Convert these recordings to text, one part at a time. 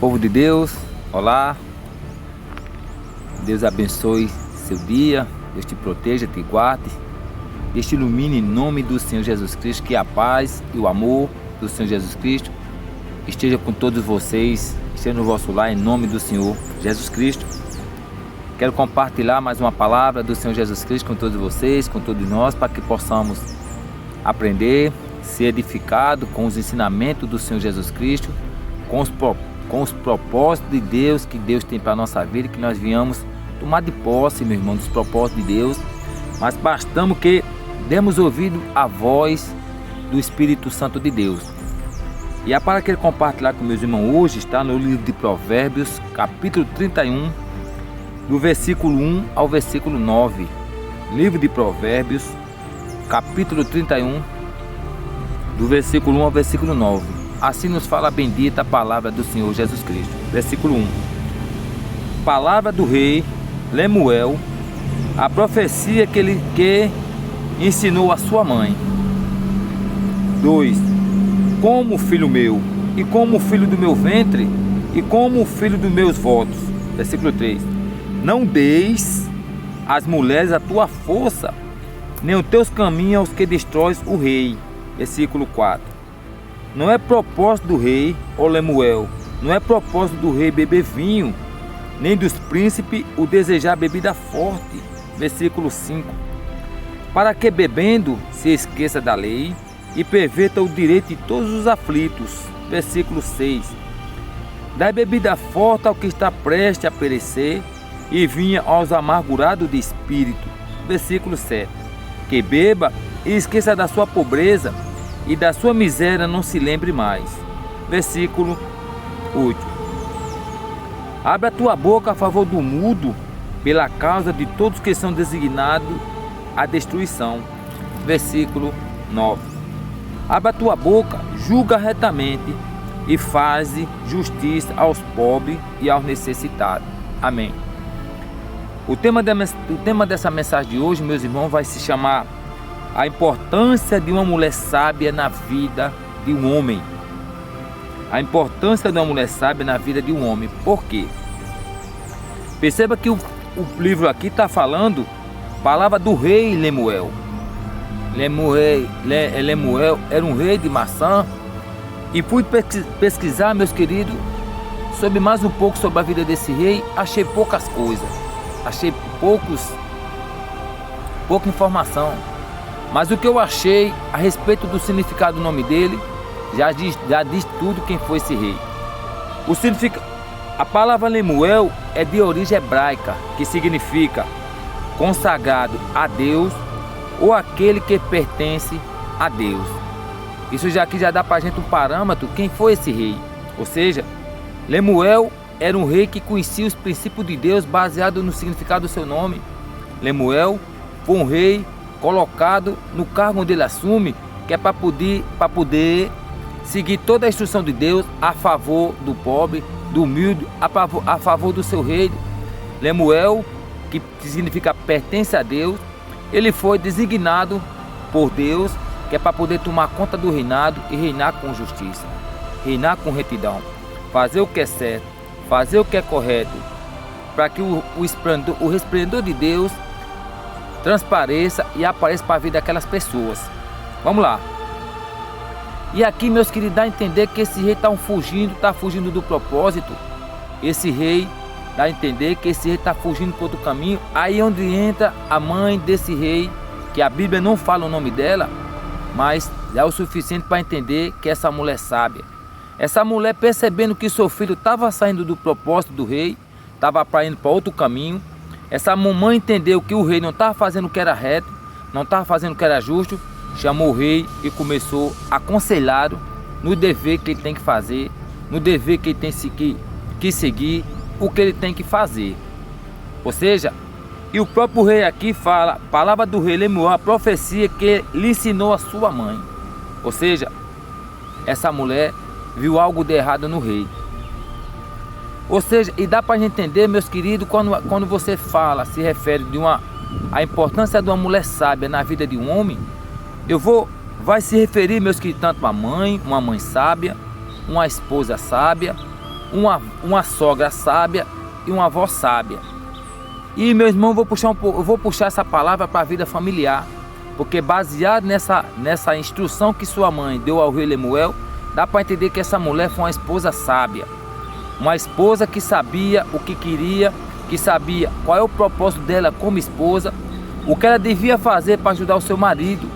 Povo de Deus, olá. Deus abençoe seu dia, Deus te proteja, te guarde, Deus te ilumine em nome do Senhor Jesus Cristo. Que a paz e o amor do Senhor Jesus Cristo esteja com todos vocês, esteja no vosso lar em nome do Senhor Jesus Cristo. Quero compartilhar mais uma palavra do Senhor Jesus Cristo com todos vocês, com todos nós, para que possamos aprender, ser edificado com os ensinamentos do Senhor Jesus Cristo, com os propósitos de Deus que Deus tem para a nossa vida, que nós venhamos tomar de posse, meu irmão, dos propósitos de Deus. Mas bastamos que demos ouvido à voz do Espírito Santo de Deus. E a palavra que eu quero compartilhar com meus irmãos hoje está no livro de Provérbios, capítulo 31, do versículo 1 ao versículo 9. Livro de Provérbios, capítulo 31, do versículo 1 ao versículo 9. Assim nos fala a bendita palavra do Senhor Jesus Cristo. Versículo 1. Palavra do rei Lemuel, a profecia que ensinou a sua mãe. 2. Como filho meu, e como filho do meu ventre, e como filho dos meus votos. Versículo 3. Não deis às mulheres a tua força, nem os teus caminhos aos que destróis o rei. Versículo 4. Não é propósito do rei, ó Lemuel, não é propósito do rei beber vinho, nem dos príncipes o desejar bebida forte. Versículo 5. Para que bebendo se esqueça da lei e perverta o direito de todos os aflitos. Versículo 6. Dai bebida forte ao que está prestes a perecer e vinha aos amargurados de espírito. Versículo 7. Que beba e esqueça da sua pobreza e da sua miséria não se lembre mais. Versículo 8. Abre a tua boca a favor do mudo, pela causa de todos que são designados à destruição. Versículo 9. Abre a tua boca, julga retamente e faze justiça aos pobres e aos necessitados. Amém. O tema dessa mensagem de hoje, meus irmãos, vai se chamar a importância de uma mulher sábia na vida de um homem. A importância de uma mulher sábia na vida de um homem. Por quê? Perceba que o livro aqui está falando palavra do rei Lemuel. Lemuel era um rei de Maçã. E fui pesquisar, meus queridos, sobre mais um pouco sobre a vida desse rei. Achei poucas coisas. Achei pouca informação. Mas o que eu achei a respeito do significado do nome dele, já diz tudo quem foi esse rei. A palavra Lemuel é de origem hebraica, que significa consagrado a Deus ou aquele que pertence a Deus. Isso aqui já dá para a gente um parâmetro quem foi esse rei. Ou seja, Lemuel era um rei que conhecia os princípios de Deus baseado no significado do seu nome. Lemuel foi um rei colocado no cargo onde ele assume, que é para poder seguir toda a instrução de Deus a favor do pobre, do humilde, a favor do seu rei. Lemuel, que significa pertence a Deus, ele foi designado por Deus, que é para poder tomar conta do reinado e reinar com justiça, reinar com retidão, fazer o que é certo, fazer o que é correto, para que o resplendor de Deus transpareça e apareça para a vida daquelas pessoas. Vamos lá. E aqui, meus queridos, dá a entender que esse rei está fugindo do propósito. Esse rei dá a entender que esse rei está fugindo por outro caminho. Aí onde entra a mãe desse rei, que a Bíblia não fala o nome dela, mas é o suficiente para entender que essa mulher sábia. Essa mulher, percebendo que seu filho estava saindo do propósito do rei, estava indo para outro caminho. Essa mamãe entendeu que o rei não estava fazendo o que era reto, não estava fazendo o que era justo, chamou o rei e começou a aconselhá-lo no dever que ele tem que fazer, no dever que ele tem que seguir, o que ele tem que fazer. Ou seja, e o próprio rei aqui fala, palavra do rei Lemuel, a profecia que lhe ensinou a sua mãe. Ou seja, essa mulher viu algo de errado no rei. Ou seja, e dá para a gente entender, meus queridos, quando você fala, se refere a importância de uma mulher sábia na vida de um homem, vai se referir, meus queridos, tanto uma mãe sábia, uma esposa sábia, uma sogra sábia e uma avó sábia. E, meu irmão, eu vou puxar essa palavra para a vida familiar, porque baseado nessa instrução que sua mãe deu ao rei Lemuel, dá para entender que essa mulher foi uma esposa sábia, uma esposa que sabia o que queria, que sabia qual é o propósito dela como esposa, o que ela devia fazer para ajudar o seu marido.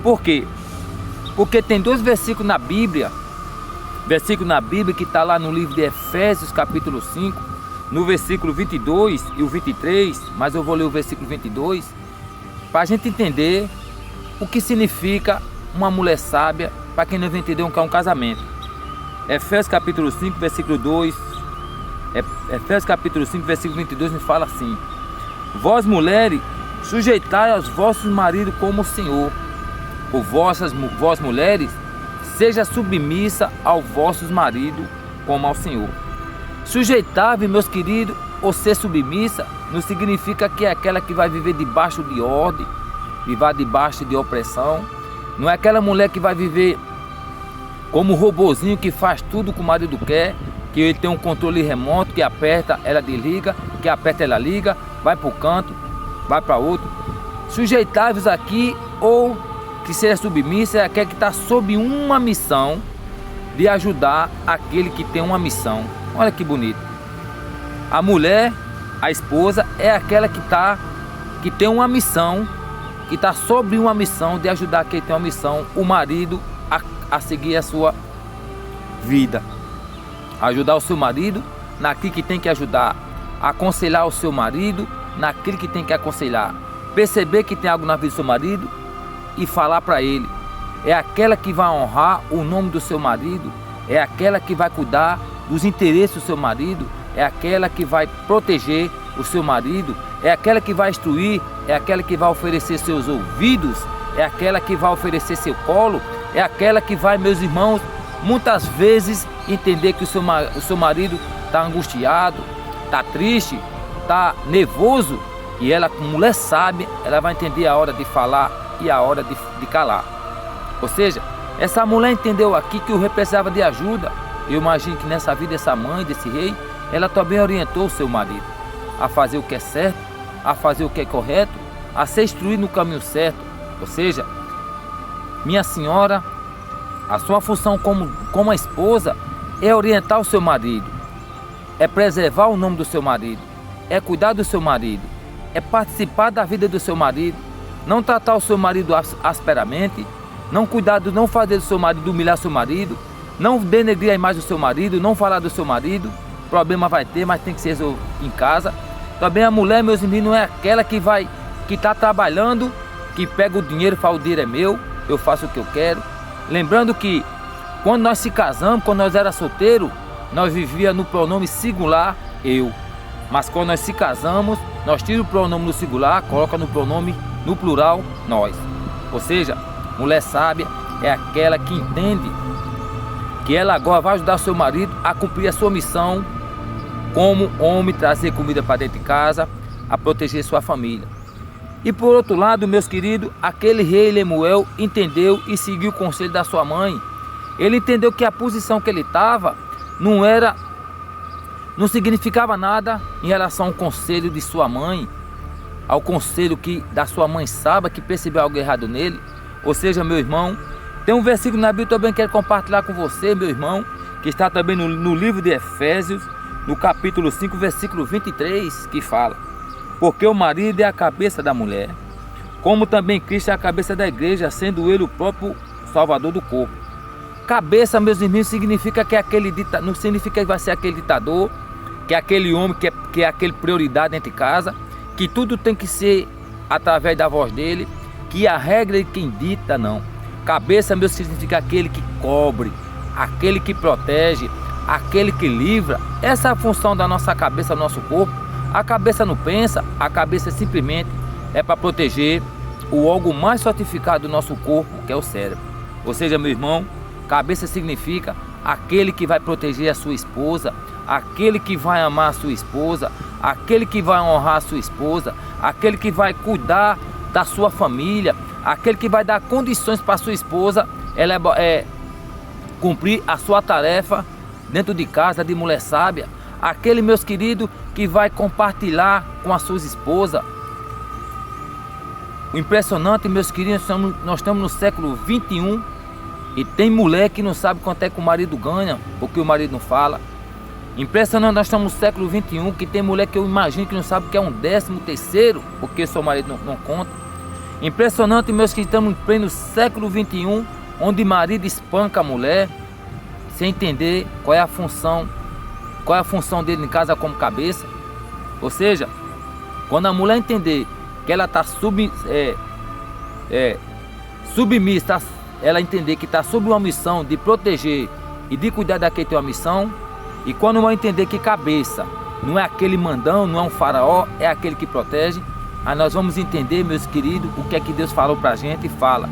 Por quê? Porque tem dois versículos na Bíblia que está lá no livro de Efésios capítulo 5, no versículo 22 e o 23, mas eu vou ler o versículo 22, para a gente entender o que significa uma mulher sábia, para quem não vai entender o que é um casamento. Efésios capítulo 5, versículo 2, Efésios capítulo 5, versículo 22 me fala assim: vós mulheres, sujeitai aos vossos maridos como o Senhor. Por vós mulheres, seja submissa aos vossos maridos como ao Senhor. Sujeitar-vos, meus queridos, ou ser submissa, não significa que é aquela que vai viver debaixo de ordem, viver debaixo de opressão. Não é aquela mulher que vai viver como um robozinho que faz tudo que o marido quer, que ele tem um controle remoto, que aperta, ela desliga, que aperta, ela liga, vai para o canto, vai para outro. Sujeitar-vos aqui, ou que seja submissa, é aquele que está sob uma missão de ajudar aquele que tem uma missão. Olha que bonito. A mulher, a esposa, é aquela que tem uma missão, que está sobre uma missão de ajudar quem tem uma missão, o marido a seguir a sua vida. Ajudar o seu marido naquilo que tem que ajudar, aconselhar o seu marido naquilo que tem que aconselhar, perceber que tem algo na vida do seu marido e falar para ele. É aquela que vai honrar o nome do seu marido, é aquela que vai cuidar dos interesses do seu marido, é aquela que vai proteger o seu marido, é aquela que vai instruir, é aquela que vai oferecer seus ouvidos, é aquela que vai oferecer seu colo, é aquela que vai, meus irmãos, muitas vezes entender que o seu marido está angustiado, está triste, está nervoso, e ela, como mulher sábia, ela vai entender a hora de falar e a hora de calar. Ou seja, essa mulher entendeu aqui que o rei precisava de ajuda. Eu imagino que nessa vida essa mãe desse rei, ela também orientou o seu marido a fazer o que é certo, a fazer o que é correto, a ser instruído no caminho certo. Ou seja, minha senhora, a sua função como esposa é orientar o seu marido, é preservar o nome do seu marido, é cuidar do seu marido, é participar da vida do seu marido, não tratar o seu marido asperamente, não fazer do seu marido humilhar seu marido, não denegrir a imagem do seu marido, não falar do seu marido. Problema vai ter, mas tem que ser resolvido em casa. Também a mulher, meus irmãos, não é aquela que está trabalhando, que pega o dinheiro e fala: o dinheiro é meu, eu faço o que eu quero. Lembrando que quando nós se casamos, quando nós era solteiro, nós vivíamos no pronome singular eu. Mas quando nós se casamos, nós tiramos o pronome no singular, coloca no pronome no plural nós. Ou seja, mulher sábia é aquela que entende que ela agora vai ajudar seu marido a cumprir a sua missão como homem, trazer comida para dentro de casa, a proteger sua família. E por outro lado, meus queridos, aquele rei Lemuel entendeu e seguiu o conselho da sua mãe. Ele entendeu que a posição que ele estava não significava nada em relação ao conselho de sua mãe, ao conselho da sua mãe sábia, que percebeu algo errado nele. Ou seja, meu irmão, tem um versículo na Bíblia que eu também quero compartilhar com você, meu irmão, que está também no livro de Efésios, no capítulo 5, versículo 23, que fala: porque o marido é a cabeça da mulher, como também Cristo é a cabeça da igreja, sendo ele o próprio salvador do corpo. Cabeça, meus irmãos, significa que não significa que vai ser aquele ditador, que é aquele homem que é aquele prioridade dentro de casa, que tudo tem que ser através da voz dele, que a regra é quem dita, não. Cabeça, meu, significa aquele que cobre, aquele que protege, aquele que livra. Essa é a função da nossa cabeça, do nosso corpo. A cabeça não pensa, a cabeça simplesmente é para proteger o órgão mais fortificado do nosso corpo, que é o cérebro. Ou seja, meu irmão, cabeça significa aquele que vai proteger a sua esposa, aquele que vai amar a sua esposa, aquele que vai honrar a sua esposa, aquele que vai cuidar da sua família, aquele que vai dar condições para a sua esposa cumprir a sua tarefa dentro de casa de mulher sábia. Aquele, meus queridos, que vai compartilhar com as suas esposas. O impressionante, meus queridos, nós estamos no século 21 e tem mulher que não sabe quanto é que o marido ganha, porque o marido não fala. Impressionante, nós estamos no século 21 que tem mulher que eu imagino que não sabe o que é um 13º, porque seu marido não conta. Impressionante, meus queridos, estamos em pleno século 21, onde marido espanca a mulher sem entender qual é a função dele em casa como cabeça. Ou seja, quando a mulher entender que ela está submissa, ela entender que está sob uma missão de proteger e de cuidar daquele que tem uma missão, e quando vai entender que cabeça não é aquele mandão, não é um faraó, é aquele que protege, aí nós vamos entender, meus queridos, o que é que Deus falou para a gente e fala.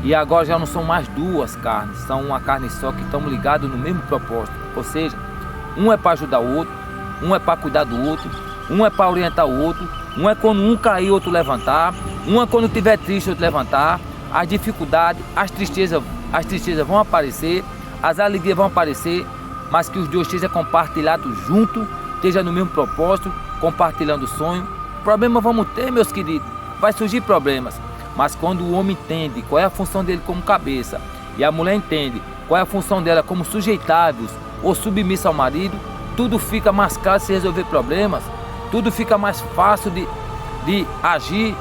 E agora já não são mais duas carnes, são uma carne só, que estamos ligados no mesmo propósito. Ou seja, um é para ajudar o outro, um é para cuidar do outro, um é para orientar o outro, um é quando um cair, outro levantar, um é quando estiver triste, outro levantar. As dificuldades, as tristezas vão aparecer, as alegrias vão aparecer, mas que os dois estejam compartilhados juntos, estejam no mesmo propósito, compartilhando o sonho. Problemas vamos ter, meus queridos, vai surgir problemas, mas quando o homem entende qual é a função dele como cabeça, e a mulher entende qual é a função dela como sujeitáveis ou submissa ao marido, tudo fica mais claro se resolver problemas, tudo fica mais fácil de agir.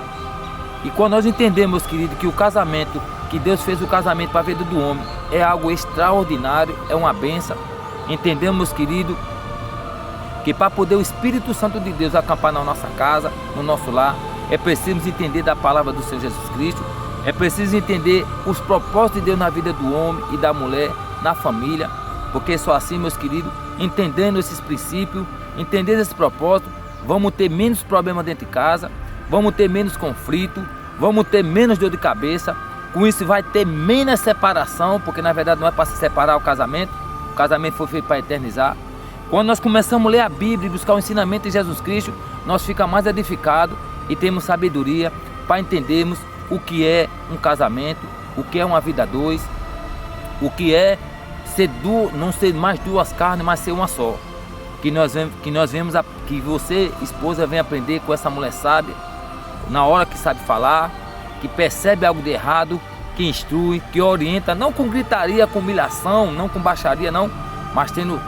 E quando nós entendemos, meus queridos, que o casamento, que Deus fez o casamento para a vida do homem, é algo extraordinário, é uma bênção. Entendemos, meus queridos, que para poder o Espírito Santo de Deus acampar na nossa casa, no nosso lar, é preciso entender da palavra do Senhor Jesus Cristo, é preciso entender os propósitos de Deus na vida do homem e da mulher, na família, porque só assim, meus queridos, entendendo esses princípios, entendendo esse propósito, vamos ter menos problemas dentro de casa, vamos ter menos conflito, vamos ter menos dor de cabeça. Com isso vai ter menos separação, porque na verdade não é para se separar o casamento foi feito para eternizar. Quando nós começamos a ler a Bíblia e buscar o ensinamento de Jesus Cristo, nós ficamos mais edificados e temos sabedoria para entendermos o que é um casamento, o que é uma vida a dois, o que é não ser mais duas carnes, mas ser uma só. Que você, esposa, vem aprender com essa mulher sábia, na hora que sabe falar, que percebe algo de errado, que instrui, que orienta, não com gritaria, com humilhação, não com baixaria, não, mas tendo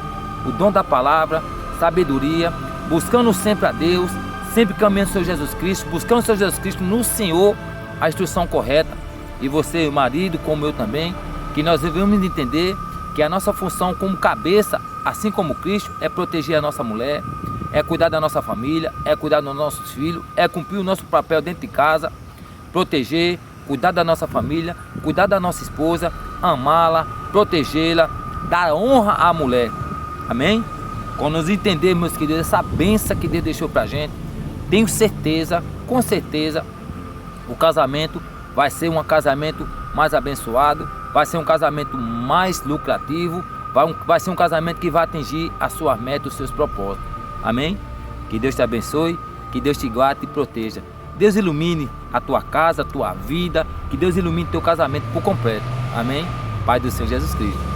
o dom da palavra, sabedoria, buscando sempre a Deus, sempre caminhando o Senhor Jesus Cristo, buscando o Senhor Jesus Cristo no Senhor, a instrução correta. E você, marido, como eu também, que nós devemos entender que a nossa função como cabeça, assim como Cristo, é proteger a nossa mulher, é cuidar da nossa família, é cuidar dos nossos filhos, é cumprir o nosso papel dentro de casa, proteger, cuidar da nossa família, cuidar da nossa esposa, amá-la, protegê-la, dar honra à mulher. Amém? Quando nós entendermos, meus queridos, essa bênção que Deus deixou pra gente, tenho certeza, com certeza, o casamento vai ser um casamento mais abençoado, vai ser um casamento mais lucrativo, vai ser um casamento que vai atingir as suas metas, os seus propósitos. Amém? Que Deus te abençoe, que Deus te guarde e te proteja. Deus ilumine a tua casa, a tua vida, que Deus ilumine teu casamento por completo. Amém? Pai do Senhor Jesus Cristo.